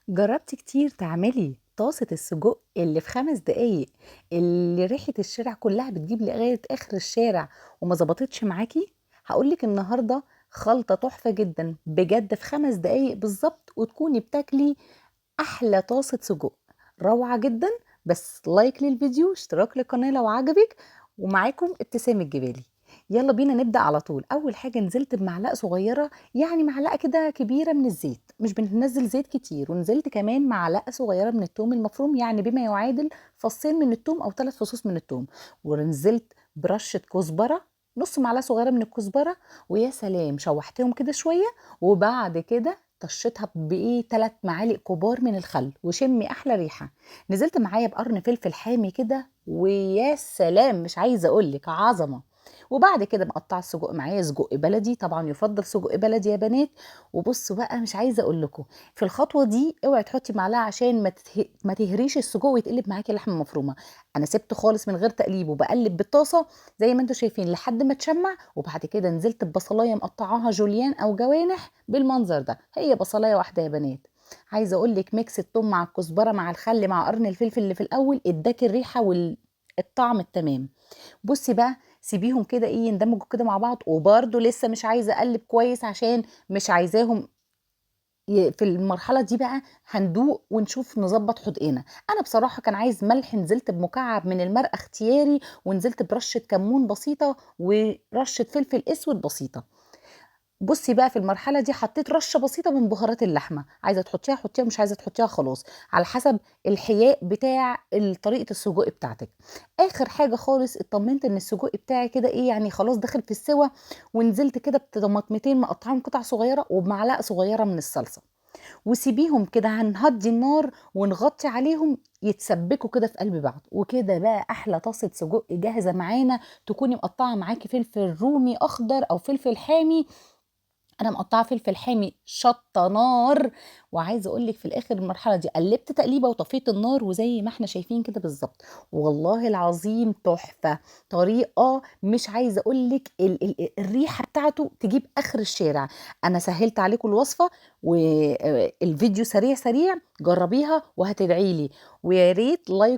جربتِ كتير تعملي طاسة السجق اللي في 5 دقايق، اللي ريحة الشارع كلّها بتجيب لغاية آخر الشارع وما ضبطتش معاكِ؟ هاقول لِك النهارده خلطة تحفة جدًا، بجد في 5 دقايق بالضبط وتكوني بتاكلي أحلى طاسة سجق، روعة جدًا. بس لايك للفيديو، اشتراك للقناة لو عجبِك، ومعاكم ابتسام الجبالي. يالّا بينا نبدأ على طول. أول حاجة نزلت بمعلقة صغيرة، يعني معلقة كده كبيرة من الزيت، مش بننزّل زيت كتير، ونزلت كمان معلقة صغيرة من التوم المفروم، يعني بما يعادل فصين من التوم أو 3 فصوص من التوم، ونزلت برشة كزبرة، نُص معلقة صغيرة من الكزبرة، ويا سلام شوّحتهم كده شوية، وبعد كده طشيتها بإيه 3 معالق كبار من الخل، وشمي أحلى ريحة. نزلت معايا بقرن فلفل حامي كده، ويا سلام مش عايزة أقول لِك عظمة. وبعد كده مقطعه السجق معايا سجق بلدي، طبعا يفضل سجق بلدي يا بنات. وبصوا بقى مش عايزه اقول لكم، في الخطوه دي اوعي تحطي معلقه عشان ما تهريش السجق ويتقلب معاكي لحمه مفرومه. انا سبته خالص من غير تقليب وبقلب بالطاسه زي ما انتم شايفين لحد ما تشمع، وبعد كده نزلت ببصلايه مقطعاها جوليان او جوانح بالمنظر ده، هي بصلايه واحده يا بنات. عايزه اقول لك ميكس التوم مع الكزبره مع الخل مع قرن الفلفل اللي في الاول اداك الريحه والطعم التمام. بُصّي بقى، سيبيهم كده إيه يندمجوا كده مع بعض، وبرضه لسه مش عايزة أقلِّب كويس عشان مش عايزاهم في المرحلة دي بقى هندوق ونشوف نضبّط حُدقنا. أنا بصراحة كان عايز ملح، نزلت بمكعب من المرقة اختياري، ونزلت برشة كمون بسيطة، ورشة فلفل أسود بسيطة. بُصّي بقى في المرحلة دي حطيت رشة بسيطة من بهارات اللحمة، عايزة تحطيها حطيها، مش عايزة تحطيها خلاص، على حسب الحياء بتاع طريقة السجق بتاعتِك. آخر حاجة خالص اتطمنت إن السجق بتاعي كده إيه يعني خلاص داخل في السِوَى، ونزلت كده بطماطمتين مقطّعاهم قطع صغيرة، وبمعلقة صغيرة من الصلصة. وسيبيهم كده هنهدّي النار ونغطّي عليهم يتسبّكوا كده في قلب بعض، وكده بقى أحلى طاسة سجق جاهزة معانا. تكوني مقطّعة معاكِ فلفل رومي أخضر أو فلفل حامي، أنا مقطّعة فلفل حامي شطّة نار. وعايزة أقول لِك في الآخر المرحلة دي قلّبت تقليبة وطفيت النار، وزي ما إحنا شايفين كده بالضبط. والله العظيم تحفة، طريقة مش عايزة أقول لِك الريحة بتاعته تجيب آخر الشارع. أنا سهّلت عليكم الوصفة الفيديو سريع، سريع، جرّبيها وهتدعي لي، ويا ريت لايك